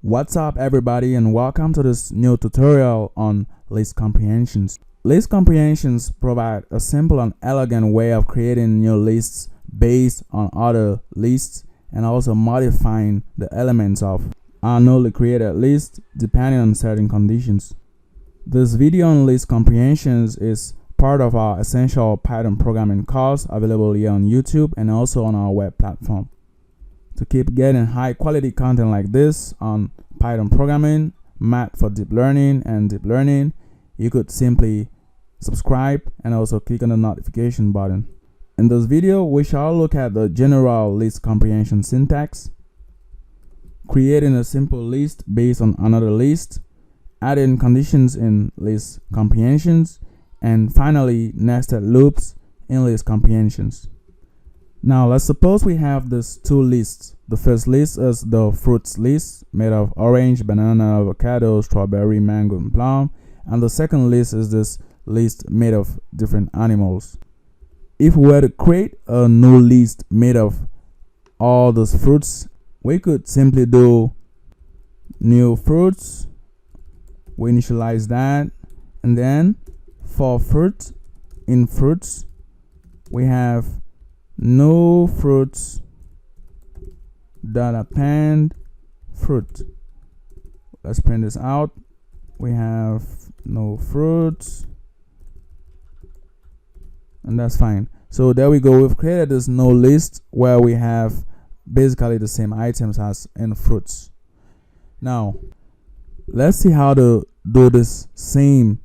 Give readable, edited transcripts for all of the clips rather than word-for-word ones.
What's up everybody, and welcome to this new tutorial on list comprehensions. List comprehensions provide a simple and elegant way of creating new lists based on other lists and also modifying the elements of our newly created list depending on certain conditions. This video on list comprehensions is part of our essential Python programming course available here on YouTube and also on our web platform. To keep getting high quality content like this on Python programming, math for deep learning and deep learning, you could simply subscribe and also click on the notification button. In this video, we shall look at the general list comprehension syntax, creating a simple list based on another list, adding conditions in list comprehensions, and finally nested loops in list comprehensions. Now let's suppose we have these two lists. The first list is the fruits list made of orange, banana, avocado, strawberry, mango, and plum. And the second list is this list made of different animals. If we were to create a new list made of all those fruits, we could simply do new fruits. We initialize that, and then for fruit, in fruits, we have no fruits dot append fruit. Let's print this out. We have no fruits, and that's fine. So there we go. We've created this no list where we have basically the same items as in fruits. Now let's see how to do this same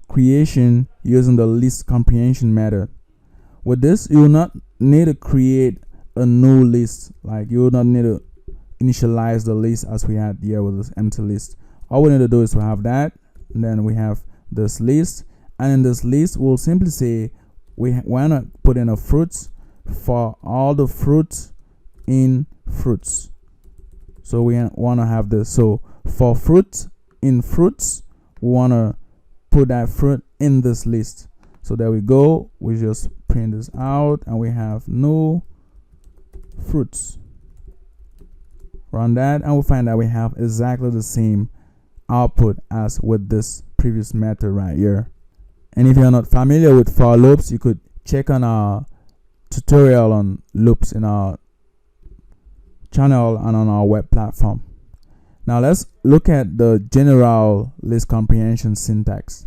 creation using the list comprehension method. With this, you will not need to create a new list. Like, you will not need to initialize the list as we had here with this empty list. All we need to do is to have that, and then we have this list, and in this list we'll simply say we want to put in a fruits for all the fruits in fruits. So we want to have this. So for fruit in fruits, we want to put that fruit in this list. So there we go. We just print this out and we have no fruits. Run that and we'll find that we have exactly the same output as with this previous method right here. And if you're not familiar with for loops, you could check on our tutorial on loops in our channel and on our web platform. Now let's look at the general list comprehension syntax.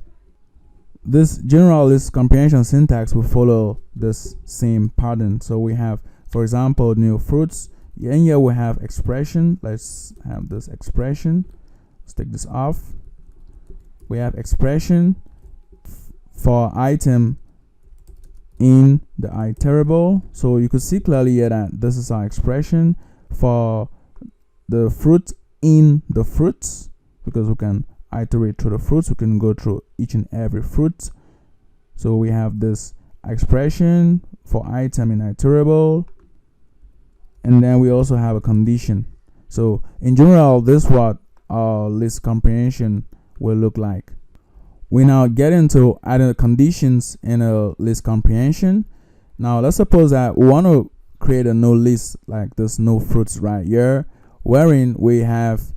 This general list comprehension syntax will follow this same pattern. So we have, for example, new fruits. And here we have expression. Let's have this expression. Let's take this off. We have expression for item in the iterable. So you could see clearly here that this is our expression for the fruit in the fruits, because we can iterate through the fruits. We can go through each and every fruit. So we have this expression for item in iterable, and then we also have a condition. So in general, this is what our list comprehension will look like. We now get into adding conditions in a list comprehension. Now let's suppose that we want to create a new list like this no fruits right here, wherein we have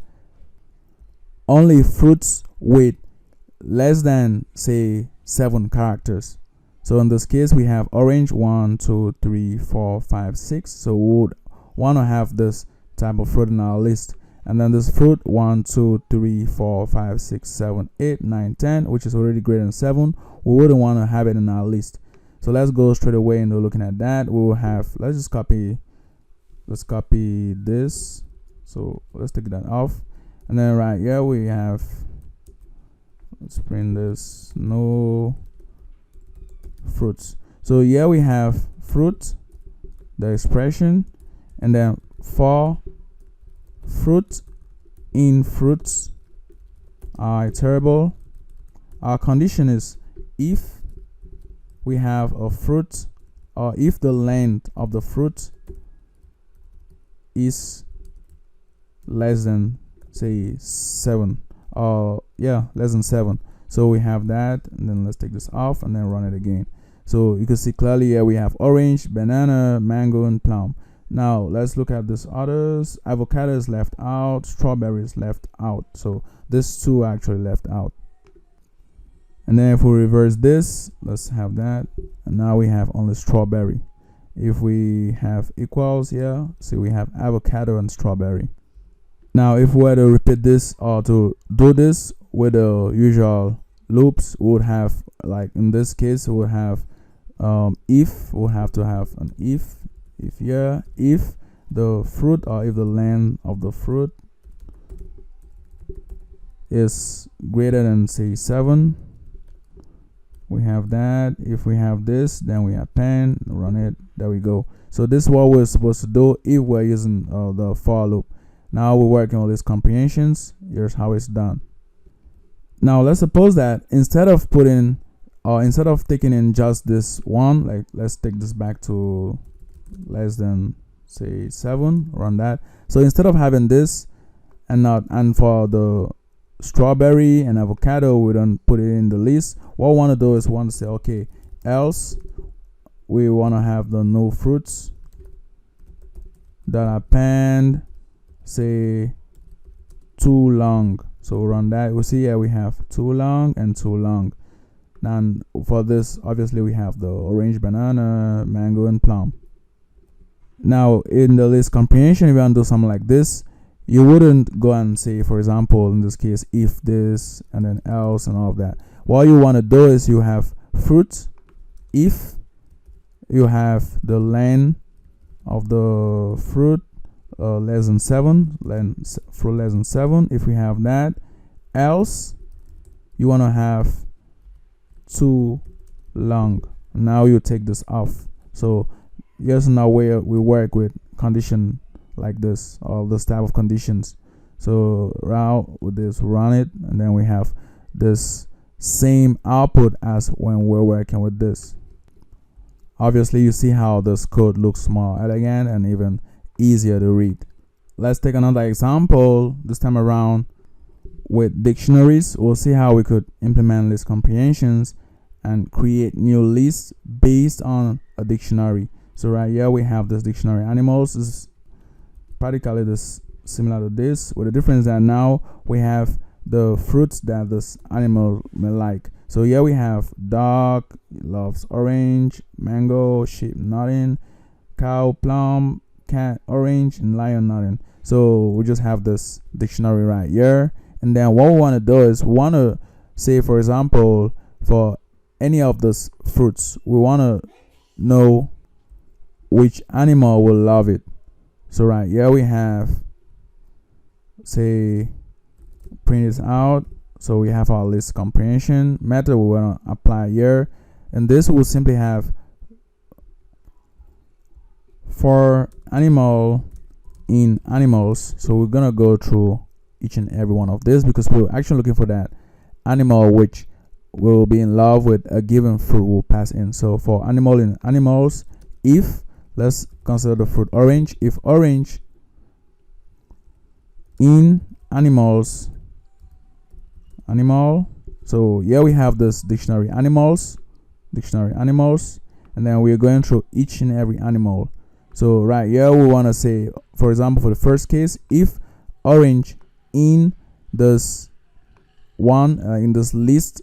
only fruits with less than, say, 7 characters. So in this case, we have orange 1, 2, 3, 4, 5, 6. So we would want to have this type of fruit in our list. And then this fruit 1, 2, 3, 4, 5, 6, 7, 8, 9, 10, which is already greater than 7. We wouldn't want to have it in our list. So let's go straight away into looking at that. We will have, let's copy this. So let's take that off. And then right here we have, let's print this no fruits. So here we have fruit, the expression, and then for fruit in fruits are iterable. Our condition is if we have a fruit, or if the length of the fruit is less than, say, 7, or less than 7. So we have that, and then let's take this off and then run it again. So you can see clearly here we have orange, banana, mango, and plum. Now let's look at this others. Avocado is left out, strawberry is left out, so this two are actually left out. And then if we reverse this, let's have that, and now we have only strawberry. If we have equals here, see we have avocado and strawberry. Now if we were to repeat this or to do this with the usual loops, we would have, like in this case, we would have if, we'll have to have an if here, if the fruit or if the length of the fruit is greater than say 7, we have that. If we have this, then we append, run it, there we go. So this is what we're supposed to do if we're using the for loop. Now we're working on these comprehensions. Here's how it's done. Now let's suppose that instead of taking in just this one, like let's take this back to less than say 7, run that. So instead of having this and for the strawberry and avocado we don't put it in the list, what we want to do is we want to say, okay, else we want to have the no fruits that append say too long. So run that. We see here we have too long and too long. And for this, obviously we have the orange, banana, mango, and plum. Now in the list comprehension, if you want to do something like this, you wouldn't go and say, for example, in this case, if this and then else and all of that. What you want to do is you have fruit, if you have the length of the fruit less than 7, fruit less than 7. If we have that, else you want to have too long. Now you take this off. So here's now where we work with condition like this, all this type of conditions. So now with this, run it, and then we have this same output as when we're working with this. Obviously you see how this code looks more elegant and even easier to read. Let's take another example, this time around with dictionaries. We'll see how we could implement list comprehensions and create new lists based on a dictionary. So right here we have this dictionary animals. This is practically this similar to this, with the difference that now we have the fruits that this animal may like. So here we have dog loves orange, mango, sheep nothing, cow plum, cat orange, and lion nothing. So we just have this dictionary right here, and then what we want to do is we want to say, for example, for any of those fruits, we want to know which animal will love it. So right here we have, say, print this out. So we have our list comprehension method we want to apply here, and this will simply have for animal in animals. So we're gonna go through each and every one of this because we're actually looking for that animal which will be in love with a given fruit we'll pass in. So for animal in animals, if let's consider the fruit orange, if orange in animals, animal. So here we have this dictionary animals, and then we're going through each and every animal. So right here we want to say, for example, for the first case, if orange in this one in this list,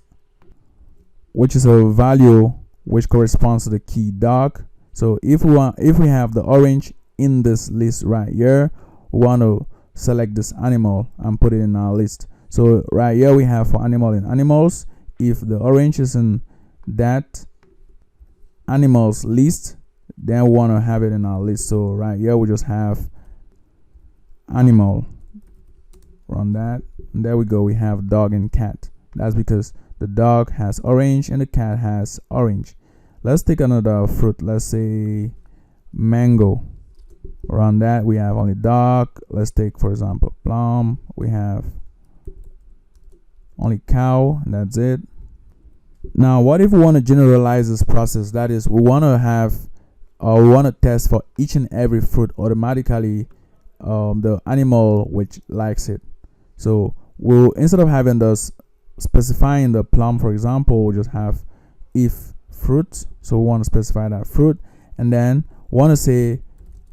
which is a value which corresponds to the key dog. So if we have the orange in this list right here, we want to select this animal and put it in our list. So right here we have for animal in animals, if the orange is in that animals list, then we want to have it in our list. So right here we just have animal, run that, and there we go, we have dog and cat. That's because the dog has orange and the cat has orange. Let's take another fruit, let's say mango, run that, we have only dog. Let's take, for example, plum, we have only cow, and that's it. Now what if we want to generalize this process? That is, we want to have we want to test for each and every fruit automatically the animal which likes it. So we'll, instead of having this specifying the plum, for example, we'll just have if fruit. So we want to specify that fruit, and then want to say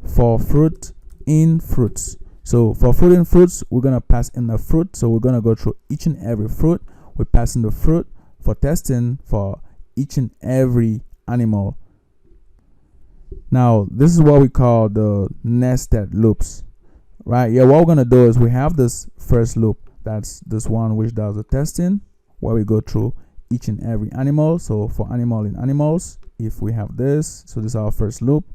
for fruit in fruits. So for fruit in fruits, we're gonna pass in the fruit. So we're gonna go through each and every fruit. We pass in the fruit for testing for each and every animal. Now this is what we call the nested loops, right? Yeah, what we're gonna do is we have this first loop, that's this one which does the testing, where we go through each and every animal. So for animal in animals, if we have this, so this is our first loop.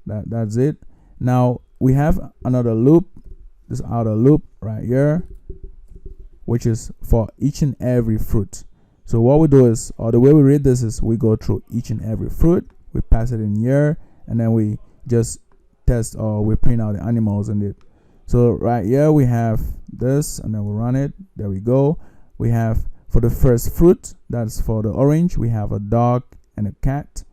That's it. Now we have another loop, this outer loop right here, which is for each and every fruit. So what we do is, or the way we read this is, we go through each and every fruit, we pass it in here, and then we just test, or we print out the animals in it. So right here we have this, and then we run it. There we go. We have for the first fruit, that's for the orange, we have a dog and a cat.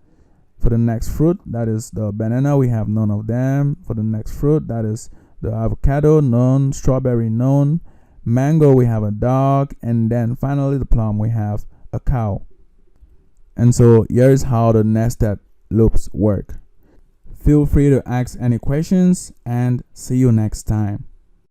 For the next fruit, that is the banana, we have none of them. For the next fruit, that is the avocado, none. Strawberry, none. Mango, we have a dog. And then finally the plum, we have a cow. And so here's how the nested loops work. Feel free to ask any questions, and see you next time.